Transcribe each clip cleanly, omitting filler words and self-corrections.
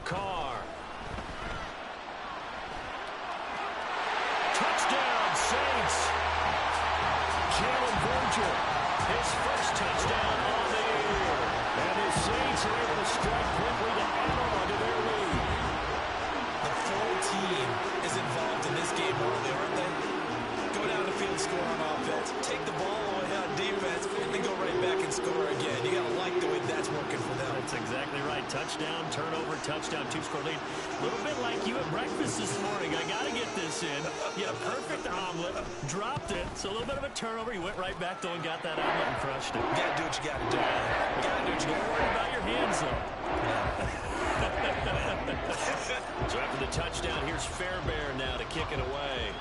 Carr. Touchdown, Saints. Jalen Virgil, his first touchdown on the year. And the Saints are able to strike quickly to add on to their lead. The full team is involved in this game early, aren't they? Go down the field, score on offense, take the ball away on defense, and then go right back and score again. You got to like the way that's working for them. That's exactly right. Touchdown, turnover, touchdown, two-score lead. A little bit like you at breakfast this morning. I got to get this in. You had a perfect omelet, dropped it. So a little bit of a turnover. You went right back, though, and got that omelet and crushed it. You got to do what you got to do. You got to do what you got to do. Don't worry about your hands, though. So after the touchdown, here's Fairbairn now to kick it away.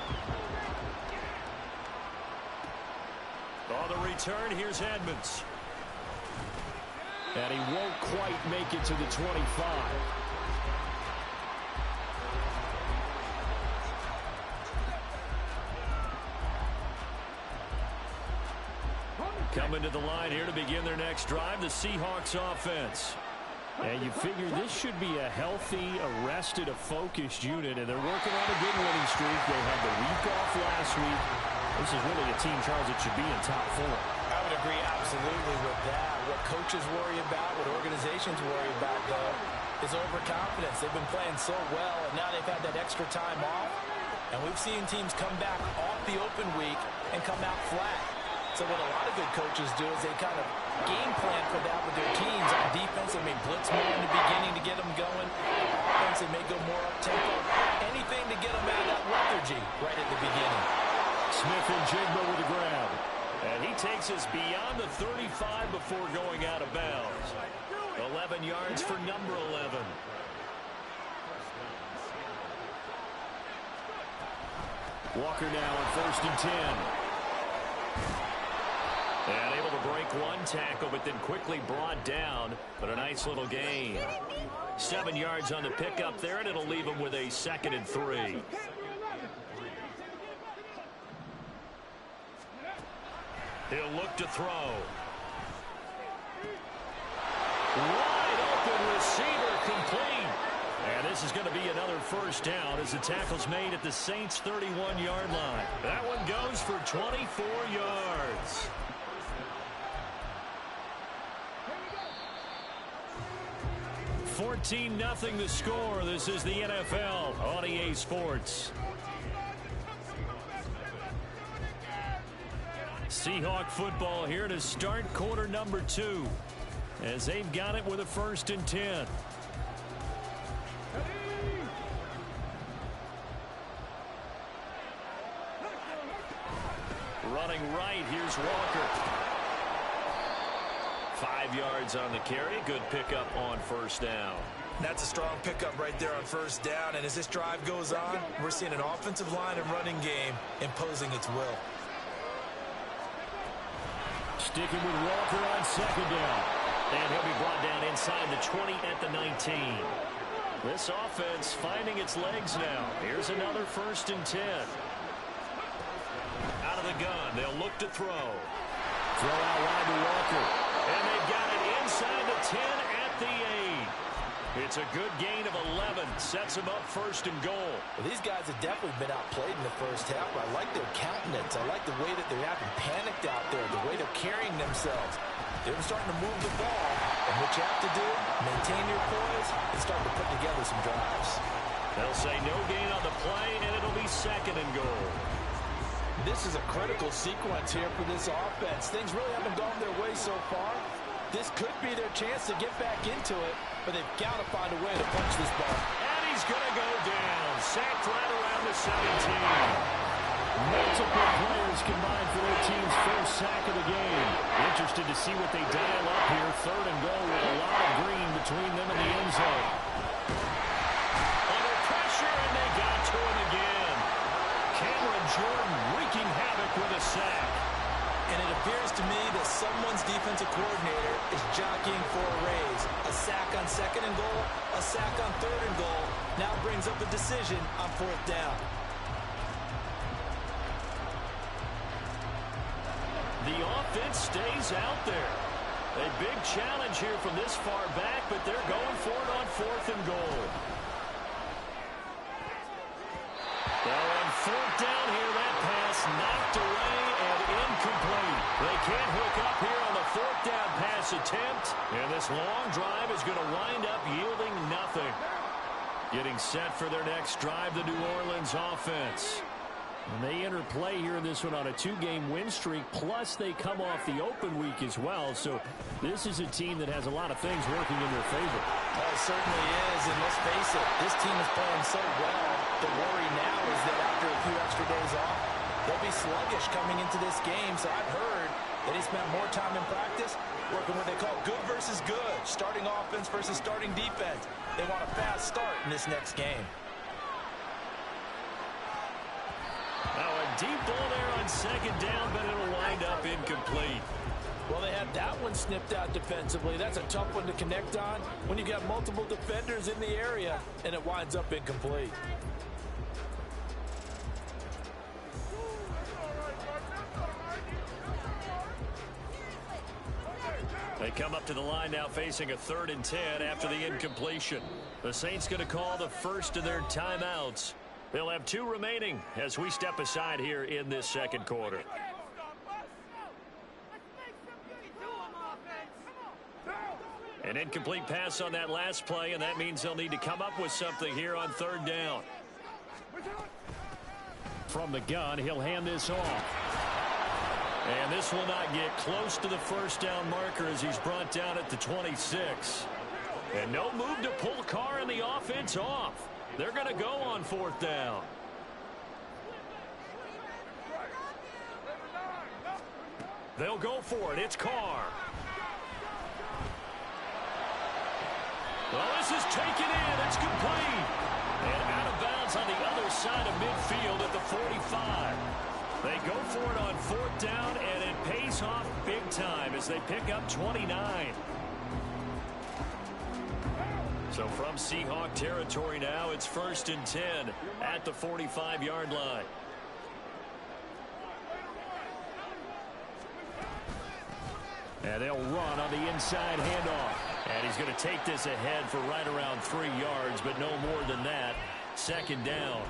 On the return, here's Edmonds. And he won't quite make it to the 25. Coming to the line here to begin their next drive, the Seahawks offense. And you figure this should be a healthy, arrested, a focused unit, and they're working on a good winning streak. They had the week off last week. This is really a team, Charles, that should be in top 4. I would agree absolutely with that. What coaches worry about, what organizations worry about, though, is overconfidence. They've been playing so well, and now they've had that extra time off. And we've seen teams come back off the open week and come out flat. So what a lot of good coaches do is they kind of game plan for that with their teams. On defense, they may blitz more in the beginning to get them going. On offense, they may go more up-tempo. Anything to get them out of that lethargy right at the beginning. Smith and Jigba with the grab. And he takes us beyond the 35 before going out of bounds. 11 yards for number 11. Walker now on 1st and 10. And able to break one tackle, but then quickly brought down. But a nice little gain. 7 yards on the pickup there, and it'll leave him with a 2nd and 3. He'll look to throw. Wide open receiver complete. And this is going to be another first down as the tackle's made at the Saints' 31-yard line. That one goes for 24 yards. $14-0 the score. This is the NFL on EA Sports. Seahawk football here to start quarter number 2 as they've got it with a 1st and 10. Running right, here's Walker. 5 yards on the carry. Good pickup on 1st down. That's a strong pickup right there on 1st down. And as this drive goes on, we're seeing an offensive line and running game imposing its will. Sticking with Walker on 2nd down. And he'll be brought down inside the 20 at the 19. This offense finding its legs now. Here's another 1st and 10. Out of the gun, they'll look to throw. Throw out wide to Walker. And they've got it inside the 10 at the 8. It's a good gain of 11. Sets them up 1st and goal. Well, these guys have definitely been outplayed in the first half. I like their countenance. I like the way that they're having panicked out there, the way they're carrying themselves. They're starting to move the ball. And what you have to do, maintain your poise and start to put together some drives. They'll say no gain on the play, and it'll be 2nd and goal. This is a critical sequence here for this offense. Things really haven't gone their way so far. This could be their chance to get back into it, but they've got to find a way to punch this ball. And he's going to go down. Sacked right around the 17. Multiple players combined for their team's first sack of the game. Interested to see what they dial up here. 3rd and goal with a lot of green between them and the end zone. Under pressure, and they got to him again. Cameron Jordan wreaking havoc with a sack. And it appears to me that someone's defensive coordinator is jockeying for a raise. A sack on 2nd and goal, a sack on 3rd and goal. Now brings up a decision on 4th down. The offense stays out there. A big challenge here from this far back, but they're going for it on 4th and goal. Well, on 4th down here, that pass knocked away and incomplete. They can't hook up here on the 4th down pass attempt, and this long drive is going to wind up yielding nothing. Getting set for their next drive, the New Orleans offense. And they enter play here in this one on a 2-game win streak, plus they come off the open week as well. So this is a team that has a lot of things working in their favor. Oh, it certainly is, and let's face it, this team is playing so well. The worry now is that after a few extra days off, they'll be sluggish coming into this game. So I've heard that they spent more time in practice working what they call good versus good, starting offense versus starting defense. They want a fast start in this next game. Now a deep ball there on 2nd down, but it'll wind up incomplete. Well, they had that one snipped out defensively. That's a tough one to connect on when you got multiple defenders in the area, and it winds up incomplete. They come up to the line now facing a 3rd and 10 after the incompletion. The Saints going to call the first of their timeouts. They'll have 2 remaining as we step aside here in this 2nd quarter. An incomplete pass on that last play, and that means they'll need to come up with something here on 3rd down. From the gun, he'll hand this off. And this will not get close to the 1st down marker as he's brought down at the 26. And no move to pull Carr and the offense off. They're going to go on 4th down. They'll go for it. It's Carr. Well, this is taken in. It's complete. And out of bounds on the other side of midfield at the 45. They go for it on 4th down, and it pays off big time as they pick up 29. So from Seahawk territory now, it's 1st and 10 at the 45-yard line. And they'll run on the inside handoff. And he's going to take this ahead for right around 3 yards, but no more than that. 2nd down.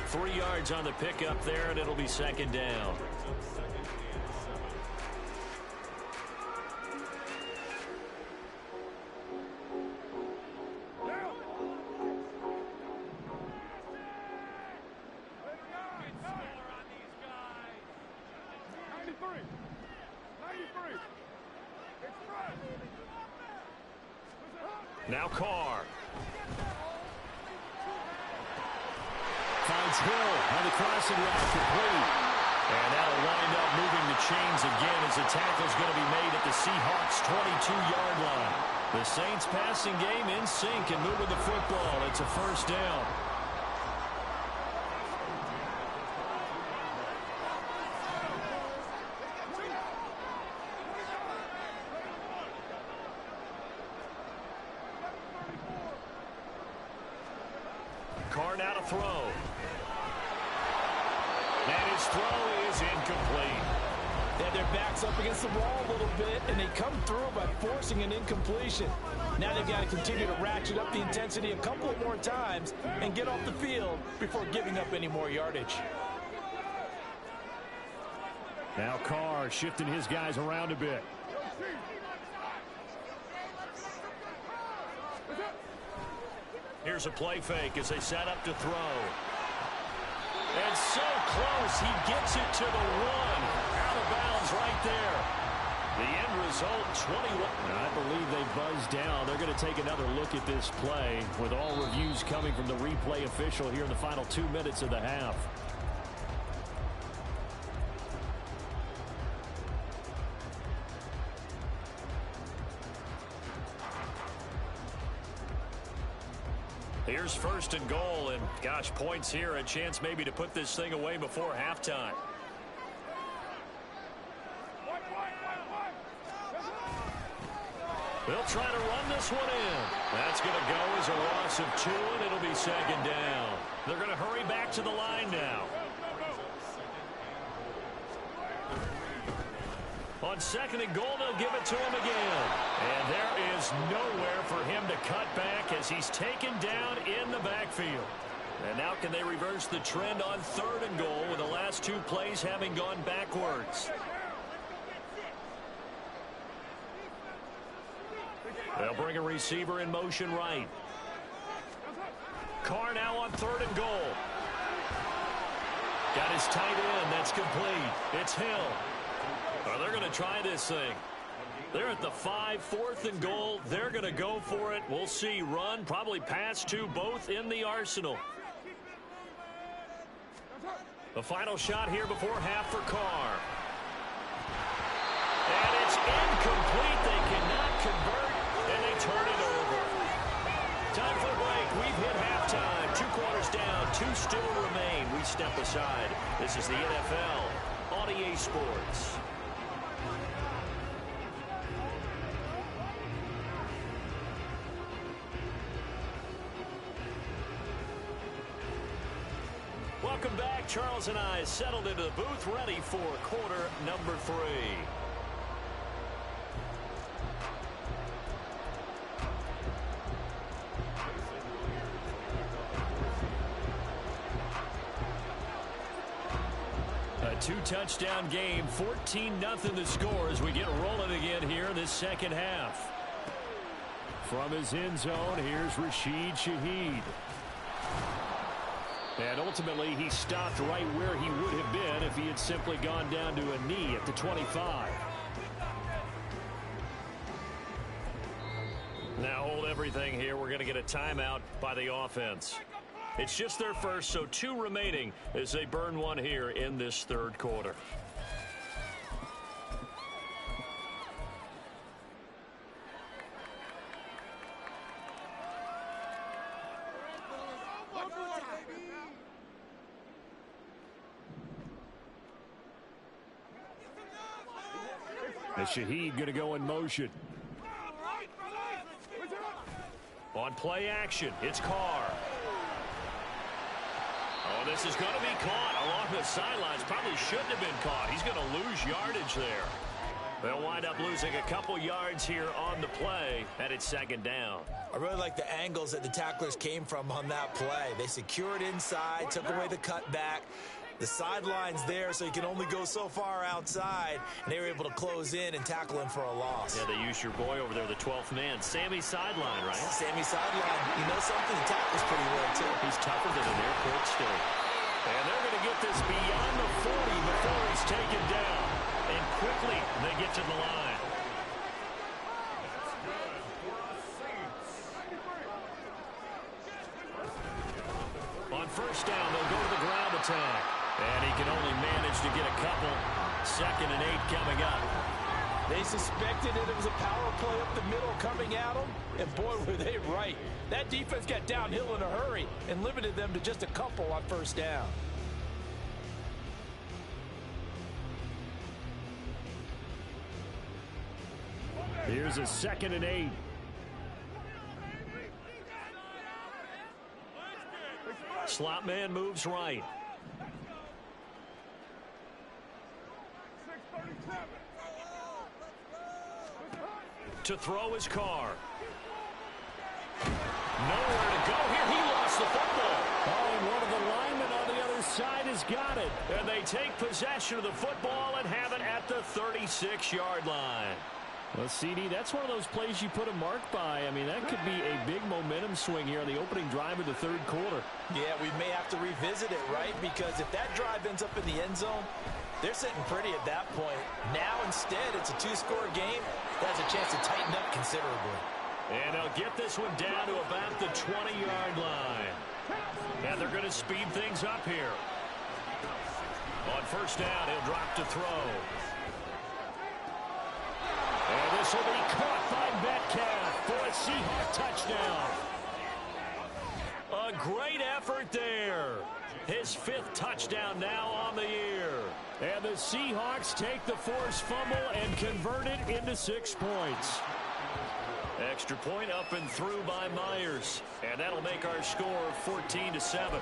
3 yards on the pickup there, and it'll be 2nd down. Now Carr. Finds Hill on the crossing route, complete. And that'll wind up moving the chains again as the tackle's going to be made at the Seahawks' 22-yard line. The Saints passing game in sync and moving the football. It's a 1st down. Carr now to throw. And his throw is incomplete. They had their backs up against the wall a little bit, and they come through by forcing an incompletion. Now they've got to continue to ratchet up the intensity a couple more times and get off the field before giving up any more yardage. Now Carr shifting his guys around a bit. Here's a play fake as they set up to throw. And so close, he gets it to the 1. Out of bounds right there. The end result, 21. I believe they buzzed down. They're going to take another look at this play with all reviews coming from the replay official here in the final 2 minutes of the half. Here's 1st and goal, and gosh, points here, a chance maybe to put this thing away before halftime. They'll try to run this one in. That's going to go as a loss of 2, and it'll be 2nd down. They're going to hurry back to the line now. On 2nd and goal, they'll give it to him again. And there is nowhere for him to cut back as he's taken down in the backfield. And now can they reverse the trend on 3rd and goal with the last 2 plays having gone backwards? They'll bring a receiver in motion right. Carr now on 3rd and goal. Got his tight end. That's complete. It's Hill. Oh, they're going to try this thing. They're at the 5, 4th and goal. They're going to go for it. We'll see. Run, probably pass to both in the arsenal. The final shot here before half for Carr. And it's incomplete. They cannot convert, and they turn it over. Time for a break. We've hit halftime. 2 quarters down. 2 still remain. We step aside. This is the NFL on EA Sports. Welcome back. Charles and I settled into the booth, ready for quarter number 3. A 2-touchdown game, 14-0 the score as we get rolling again here in this second half. From his end zone, here's Rashid Shaheed. And ultimately, he stopped right where he would have been if he had simply gone down to a knee at the 25. Now hold everything here. We're going to get a timeout by the offense. It's just their first, so 2 remaining as they burn one here in this 3rd quarter. As Shaheed going to go in motion. On play action, it's Carr. Oh, this is going to be caught along the sidelines. Probably shouldn't have been caught. He's going to lose yardage there. They'll wind up losing a couple yards here on the play, and it's 2nd down. I really like the angles that the tacklers came from on that play. They secured inside, took away the cutback. The sideline's there, so you can only go so far outside, and they were able to close in and tackle him for a loss. Yeah, they used your boy over there, the 12th man, Sammy Sideline, right? Sammy Sideline. You know something? He tackles pretty well, too. He's tougher than an airport steak. And they're going to get this beyond the 40 before he's taken down. And quickly, they get to the line. On 1st down, they'll go to the ground attack. And he can only manage to get a couple. 2nd and 8 coming up. They suspected it was a power play up the middle coming at them, and boy, were they right. That defense got downhill in a hurry and limited them to just a couple on 1st down. Here's a 2nd and 8. Slot man moves right. To throw his Carr. Nowhere to go here. He lost the football. Oh, and one of the linemen on the other side has got it. And they take possession of the football and have it at the 36-yard line. Well, CD, that's one of those plays you put a mark by. I mean, that could be a big momentum swing here on the opening drive of the 3rd quarter. Yeah, we may have to revisit it, right? Because if that drive ends up in the end zone, they're sitting pretty at that point. Now, instead, it's a 2-score game. That has a chance to tighten up considerably. And they'll get this one down to about the 20-yard line. And they're going to speed things up here. On 1st down, he'll drop to throw. And this will be caught by Metcalf for a Seahawks touchdown. A great effort there. His 5th touchdown now on the year. And the Seahawks take the forced fumble and convert it into 6 points. Extra point up and through by Myers. And that'll make our score 14-7.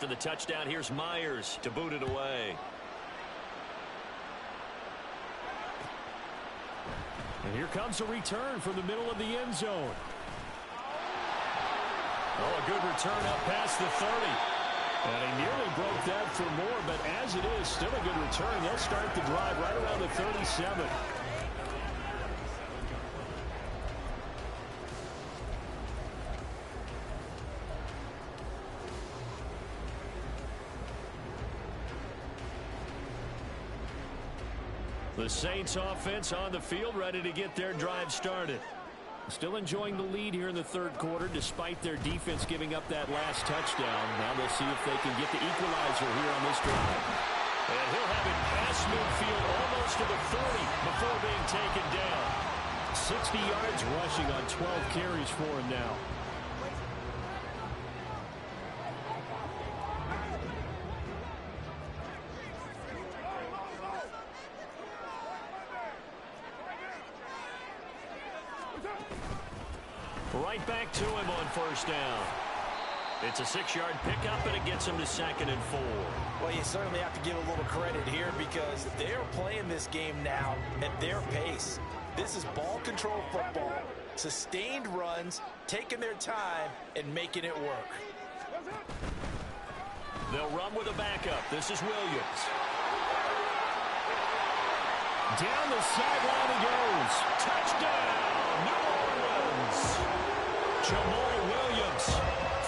after the touchdown, here's Myers to boot it away. And here comes a return from the middle of the end zone. Oh, a good return up past the 30. And he nearly broke that for more, but as it is, still a good return. They'll start the drive right around the 37. The Saints offense on the field, ready to get their drive started. Still enjoying the lead here in the third quarter, despite their defense giving up that last touchdown. Now they'll see if they can get the equalizer here on this drive. And he'll have it past midfield almost to the 40 before being taken down. 60 yards rushing on 12 carries for him now. Right back to him on first down. It's a 6-yard pickup, and it gets him to 2nd and 4. Well, you certainly have to give a little credit here because they're playing this game now at their pace. This is ball control football, sustained runs, taking their time, and making it work. They'll run with a backup. This is Williams. Down the sideline he goes. Touchdown, New Orleans. Jamal Williams,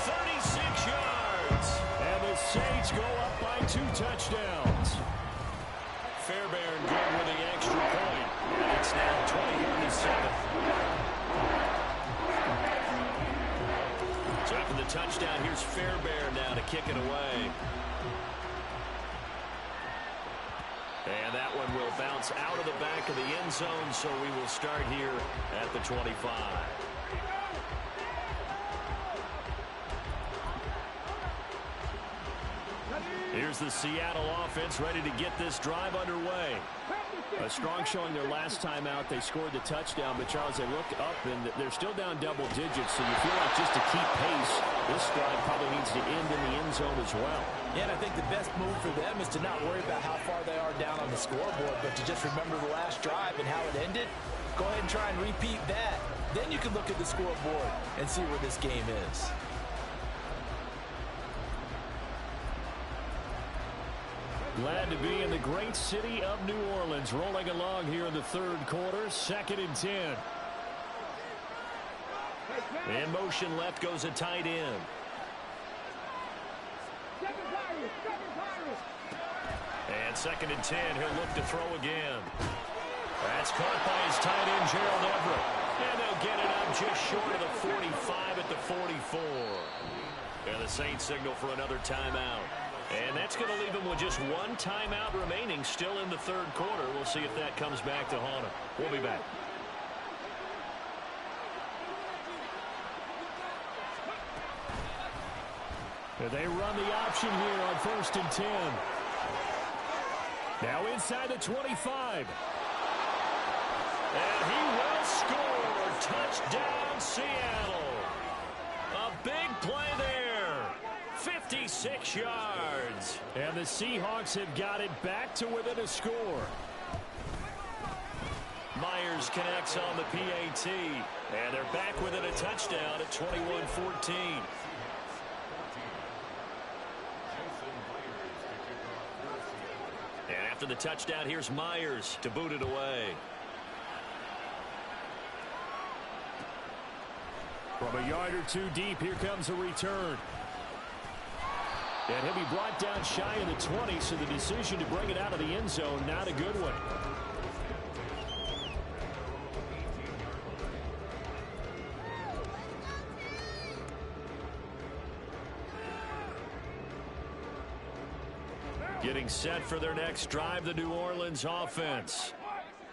36 yards. And the Saints go up by 2 touchdowns. Fairbairn good with the extra point. And it's now 21-7. So after the touchdown, here's Fairbairn now to kick it away. And that one will bounce out of the back of the end zone, so we will start here at the 25. Here's the Seattle offense ready to get this drive underway. A strong showing their last time out. They scored the touchdown, but Charles, they look up and they're still down double digits, so you feel like just to keep pace, this drive probably needs to end in the end zone as well. Yeah, and I think the best move for them is to not worry about how far they are down on the scoreboard, but to just remember the last drive and how it ended. Go ahead and try and repeat that. Then you can look at the scoreboard and see where this game is. Glad to be in the great city of New Orleans, rolling along here in the third quarter, 2nd and 10. In motion left goes a tight end. And 2nd and 10, he'll look to throw again. That's caught by his tight end, Gerald Everett. And they'll get it up just short of the 45 at the 44. And the Saints signal for another timeout. And that's going to leave him with just one timeout remaining still in the third quarter. We'll see if that comes back to haunt him. We'll be back. They run the option here on 1st and 10. Now inside the 25. And he will score. Touchdown, Seattle. A big play there. 56 yards. And the Seahawks have got it back to within a score. Myers connects on the PAT. And they're back within a touchdown at 21-14. And after the touchdown, here's Myers to boot it away. From a yard or two deep, here comes a return. And he'll be brought down shy of the 20, so the decision to bring it out of the end zone, not a good one. Getting set for their next drive, the New Orleans offense.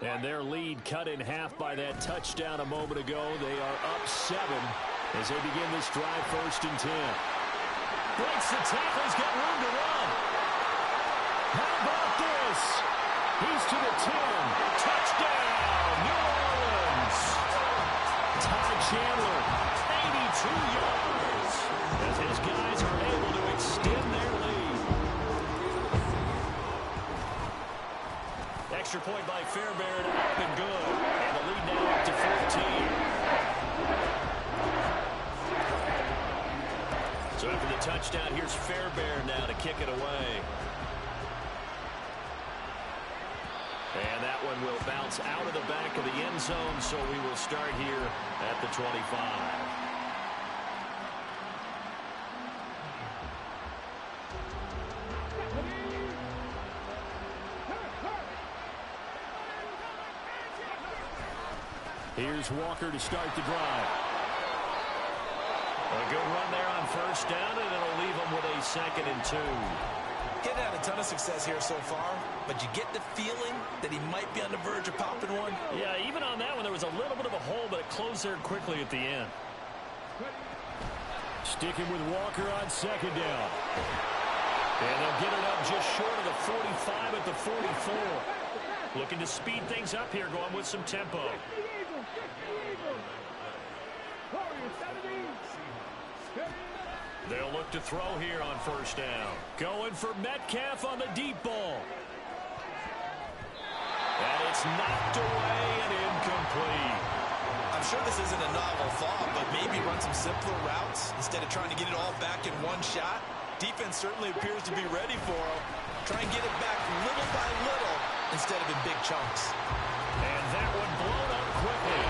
And their lead cut in half by that touchdown a moment ago. They are up 7 as they begin this drive 1st and 10. Breaks the tackle. He's got room to run. How about this? He's to the 10. Touchdown, New Orleans. Ty Chandler, 82 yards. As his guys are able to extend extend their lead. Extra point by Fairbairn, up and good. And the lead now up to 14. So after the touchdown, here's Fairbairn now to kick it away. And that one will bounce out of the back of the end zone, so we will start here at the 25. Here's Walker to start the drive. A good run there on first down, and it'll leave him with a 2nd and 2. Getting had a ton of success here so far, but you get the feeling that he might be on the verge of popping one. Yeah, even on that one, there was a little bit of a hole, but it closed there quickly at the end. Sticking with Walker on 2nd down. And they'll get it up just short of the 45 at the 44. Looking to speed things up here, going with some tempo. They'll look to throw here on first down. Going for Metcalf on the deep ball. And it's knocked away and incomplete. I'm sure this isn't a novel thought, but maybe run some simpler routes instead of trying to get it all back in one shot. Defense certainly appears to be ready for him. Try and get it back little by little instead of in big chunks. And that one blown up quickly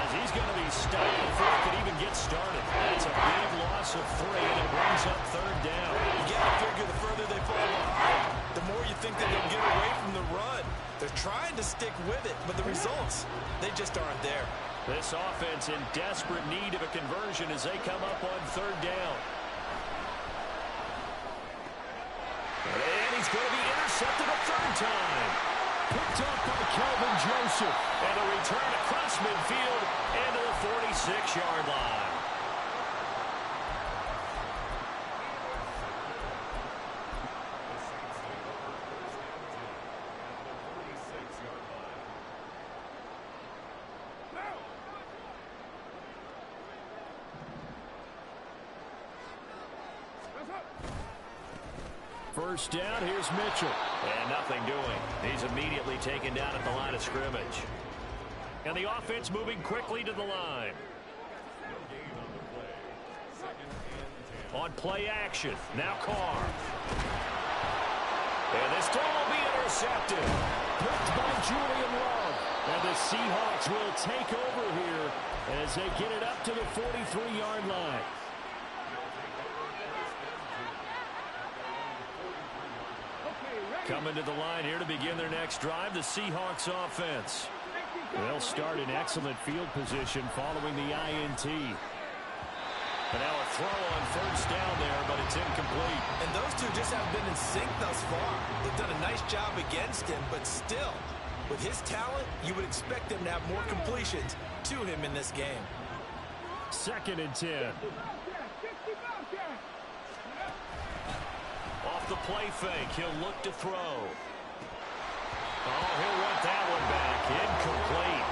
as he's going to be stopped before it could even get started. That's a big loss of 3, and it brings up 3rd down. You got to figure the further they fall behind, the more you think that they'll get away from the run. They're trying to stick with it, but the results, they just aren't there. This offense in desperate need of a conversion as they come up on 3rd down. And he's going to be intercepted a 3rd time. Picked up by Kelvin Joseph. And a return across midfield into the 46-yard line. First down, here's Mitchell. And nothing doing. He's immediately taken down at the line of scrimmage. And the offense moving quickly to the line. On play action, now Carr. And this throw will be intercepted. Picked by Julian Love. And the Seahawks will take over here as they get it up to the 43-yard line. Coming to the line here to begin their next drive, the Seahawks offense. They'll start in excellent field position following the INT. And now a throw on first down there, but it's incomplete. And those two just haven't been in sync thus far. They've done a nice job against him, but still, with his talent, you would expect them to have more completions to him in this game. 2nd and 10. Off the play fake, he'll look to throw. Oh, he'll want that one back. Incomplete.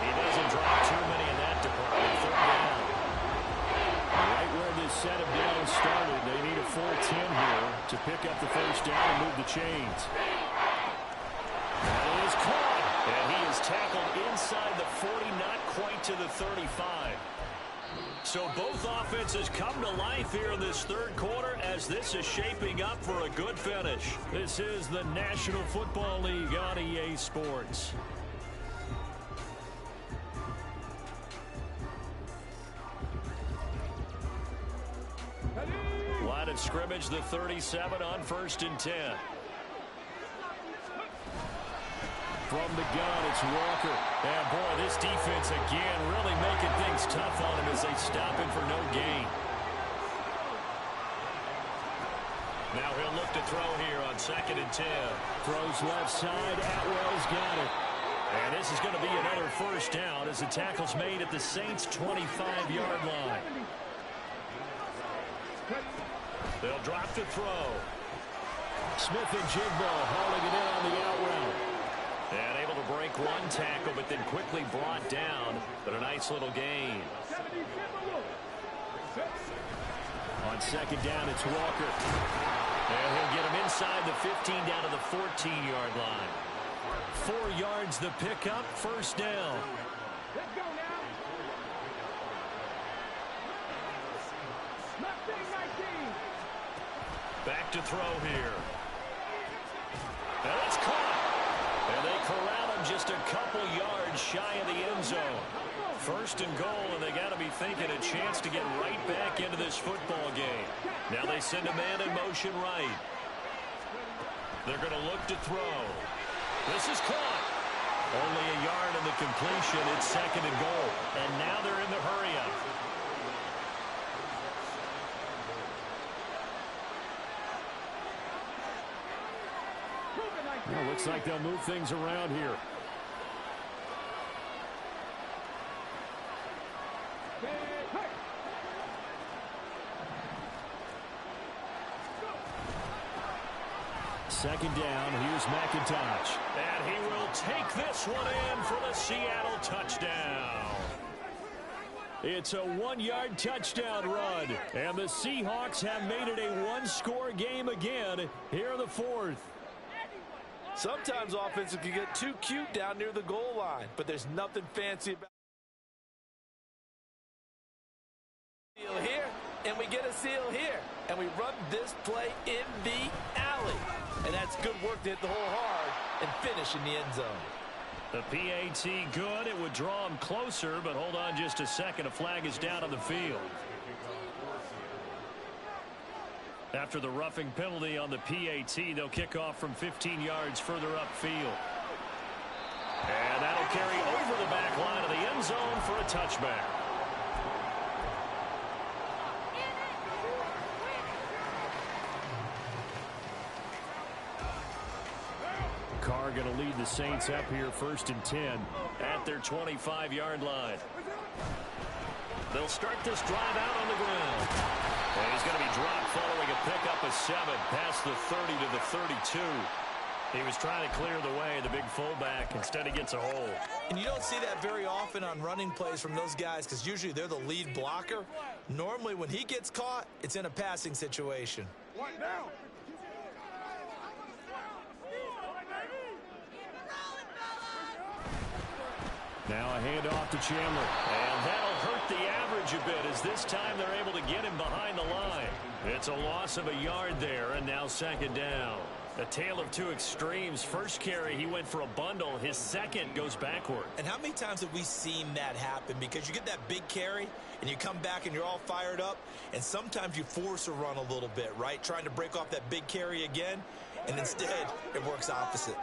He doesn't drop too many in that department. 3rd down. Right where this set of downs started, they need a full 10 here to pick up the first down and move the chains. That is caught. And he is tackled inside the 40, not quite to the 35. So both offenses come to life here in this 3rd quarter as this is shaping up for a good finish. This is the National Football League on EA Sports. Line of scrimmage, the 37 on 1st and 10. From the gun, it's Walker. And boy, this defense again really making things tough on him as they stop him for no gain. Now he'll look to throw here on 2nd and 10. Throws left side. Atwell's got it. And this is going to be another first down as the tackle's made at the Saints' 25-yard line. They'll drop to throw. Smith and Jigbo hauling it in on the out route. And able to break one tackle, but then quickly brought down. But a nice little gain. On second down, it's Walker. And he'll get him inside the 15 down to the 14-yard line. 4 yards the pickup, first down. Let's go now. 19. Back to throw here. And it's caught. And they corral him just a couple yards shy of the end zone. First and goal, and they got to be thinking a chance to get right back into this football game. Now they send a man in motion right. They're going to look to throw. This is caught. Only a yard in the completion. It's second and goal. And now they're in the hurry-up. Well, looks like they'll move things around here. Second down, here's McIntosh. And he will take this one in for the Seattle touchdown. It's a 1-yard touchdown run. And the Seahawks have made it a one-score game again here in the fourth. Sometimes offenses can get too cute down near the goal line, but there's nothing fancy about seal here, and we get a seal here, and we run this play in the alley. And that's good work to hit the hole hard and finish in the end zone. The PAT good. It would draw him closer, but hold on just a second. A flag is down on the field. After the roughing penalty on the PAT, they'll kick off from 15 yards further upfield. And that'll carry over the back line of the end zone for a touchback. Carr going to lead the Saints up here first and 10 at their 25-yard line. They'll start this drive out on the ground. And he's going to be dropped following a pickup of 7 past the 30 to the 32. He was trying to clear the way, the big fullback. Instead, he gets a hole. And you don't see that very often on running plays from those guys because usually they're the lead blocker. Normally, when he gets caught, it's in a passing situation. One down. Now a handoff to Chandler. And that'll hurt the average a bit as this time they're able to get him behind the line. It's a loss of a yard there, and now second down. A tale of two extremes. First carry, he went for a bundle. His second goes backward. And how many times have we seen that happen? Because you get that big carry, and you come back and you're all fired up, and sometimes you force a run a little bit, right? Trying to break off that big carry again, and instead it works opposite.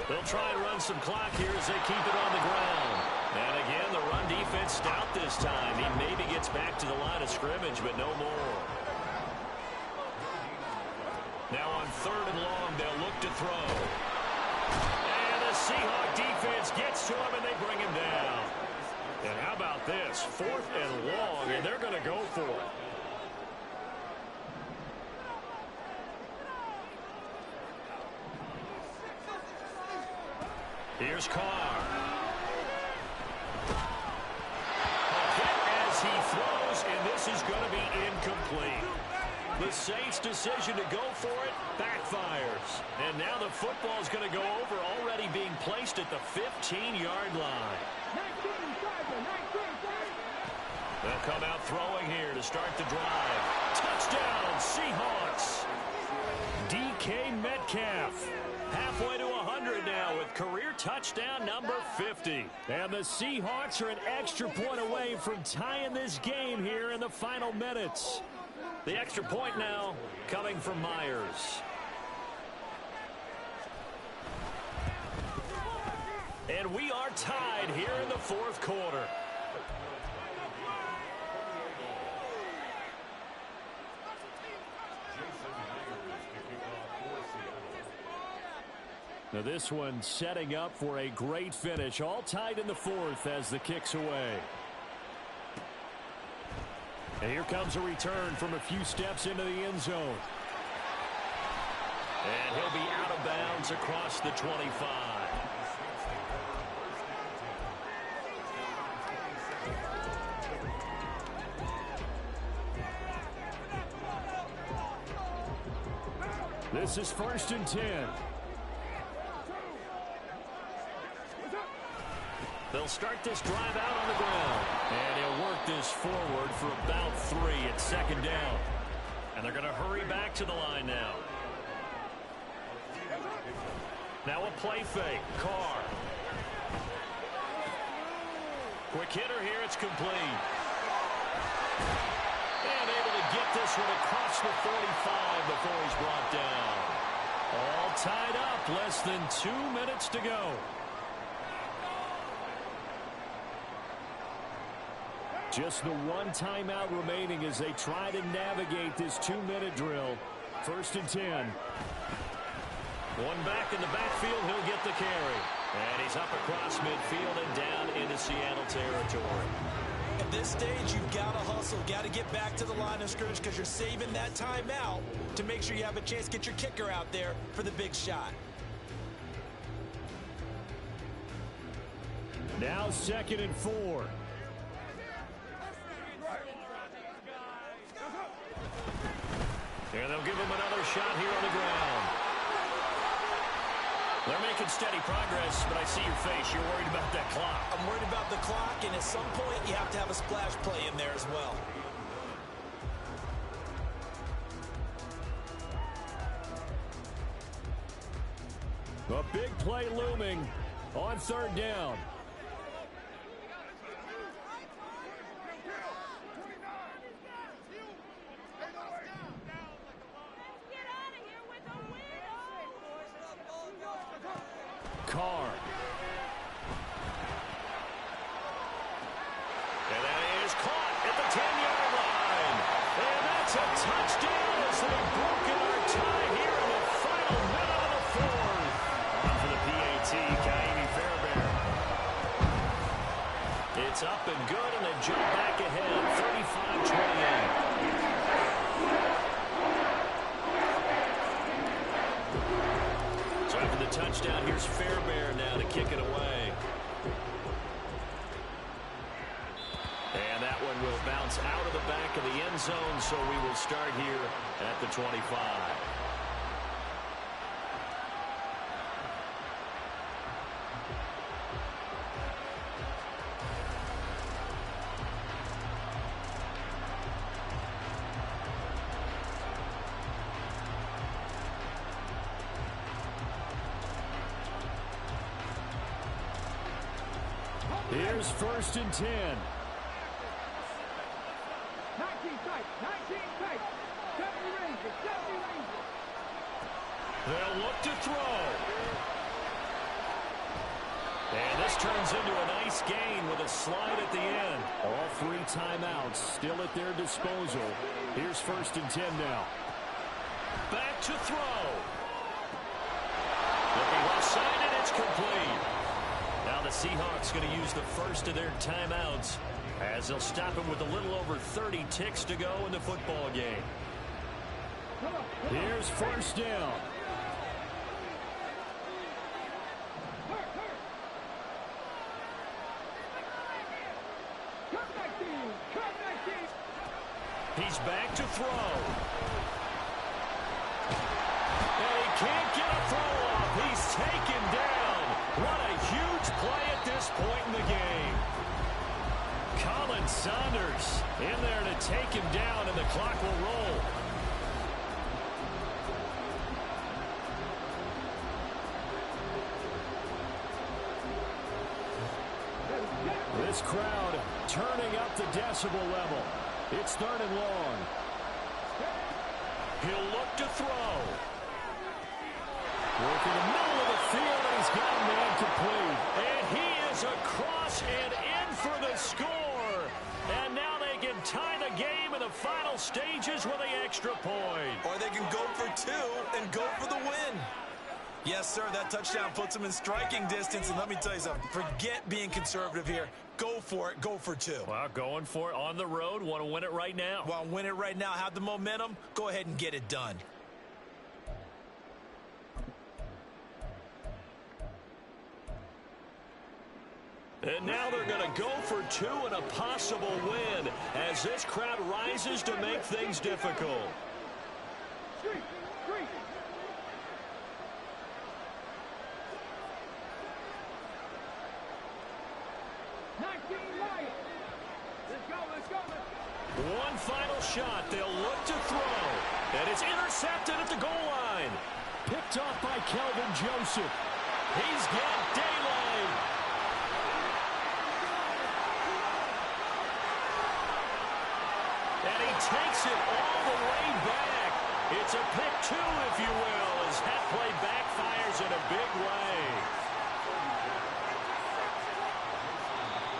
They'll try and run some clock here as they keep it on the ground. And again, the run defense stout this time. He maybe gets back to the line of scrimmage, but no more. Now on third and long, they'll look to throw. And the Seahawk defense gets to him, and they bring him down. And how about this? Fourth and long, and they're going to go for it. Here's Carr. A hit as he throws, and this is going to be incomplete. The Saints' decision to go for it backfires. And now the football is going to go over, already being placed at the 15-yard line. 19. They'll come out throwing here to start the drive. Touchdown, Seahawks. DK Metcalf. Halfway to 100 now with career touchdown number 50. And the Seahawks are an extra point away from tying this game here in the final minutes. The extra point now coming from Myers. And we are tied here in the fourth quarter. Now this one setting up for a great finish. All tied in the fourth as the kick's away. And here comes a return from a few steps into the end zone. And he'll be out of bounds across the 25. This is 1st and 10. They'll start this drive out on the ground. And he'll work this forward for about 3 at 2nd down. And they're going to hurry back to the line now. Now a play fake. Carr. Quick hitter here. It's complete. And able to get this one across the 45 before he's brought down. All tied up. Less than 2 minutes to go. Just the one timeout remaining as they try to navigate this 2-minute drill. 1st and 10. One back in the backfield. He'll get the carry. And he's up across midfield and down into Seattle territory. At this stage, you've got to hustle. Got to get back to the line of scrimmage because you're saving that timeout to make sure you have a chance to get your kicker out there for the big shot. Now 2nd and 4. And they'll give him another shot here on the ground. They're making steady progress, but I see your face. You're worried about that clock. I'm worried about the clock, and at some point, you have to have a splash play in there as well. A big play looming on 3rd down. Carr. And that is caught at the 10-yard line. And that's a touchdown as they've broken our tie here in the final minute of the 4th. On for the PAT, Kaimi Fairbairn. It's up and good, and they jump back ahead, 35-28. So after the touchdown, here's Fairbairn now to kick it away. And that one will bounce out of the back of the end zone, so we will start here at the 25. Here's 1st and 10. 19 tight, 19 tight. 70 Rangers, 70 Rangers. They'll look to throw. And this turns into a nice gain with a slide at the end. All 3 timeouts still at their disposal. Here's 1st and 10 now. Back to throw. Looking left side, and it's complete. Now the Seahawks going to use the first of their timeouts as they'll stop him with a little over 30 ticks to go in the football game. Here's 1st down. He's back to throw. And he can't get a throw off. He's taken down. What a huge play at this point in the game. Colin Saunders in there to take him down, and the clock will roll. This crowd turning up the decibel level. It's 3rd and long. He'll look to throw. Working the middle of the field, and he's got a man complete. And he is across and in for the score. And now they can tie the game in the final stages with the extra point. Or they can go for 2 and go for the win. Yes, sir, that touchdown puts them in striking distance. And let me tell you something, forget being conservative here. Go for it. Go for 2. Well, going for it on the road. Want to win it right now. Want to win it right now. Have the momentum. Go ahead and get it done. And now they're going to go for 2 and a possible win as this crowd rises to make things difficult. One final shot. They'll look to throw. And it's intercepted at the goal line. Picked off by Kelvin Joseph. He's got daylight. And he takes it all the way back. It's a pick two, if you will, as that play backfires in a big way.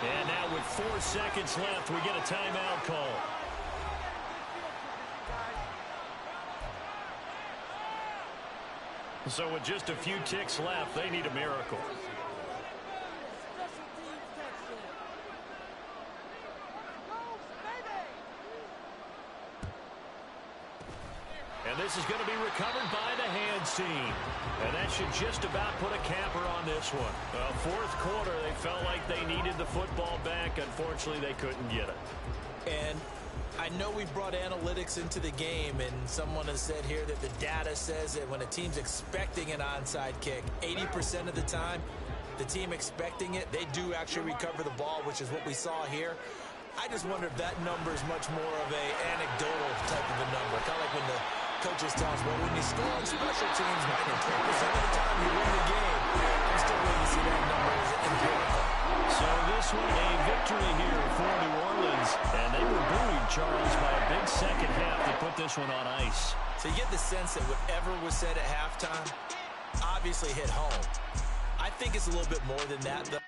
And now with 4 seconds left, we get a timeout call. So with just a few ticks left, they need a miracle. And this is going to be recovered by the hands team. And that should just about put a capper on this one. Fourth quarter, they felt like they needed the football back. Unfortunately, they couldn't get it. And I know we brought analytics into the game, and someone has said here that the data says that when a team's expecting an onside kick, 80% of the time, the team expecting it, they do actually recover the ball, which is what we saw here. I just wonder if that number is much more of a anecdotal type of a number, kind of like when the coaches tell us, well, when you score on special teams, 93% of the time you win the game. I'm still waiting to see that number as empirical. So this one, a victory here for New Orleans. And they were buoyed, Charles, by a big second half to put this one on ice. So you get the sense that whatever was said at halftime obviously hit home. I think it's a little bit more than that, though.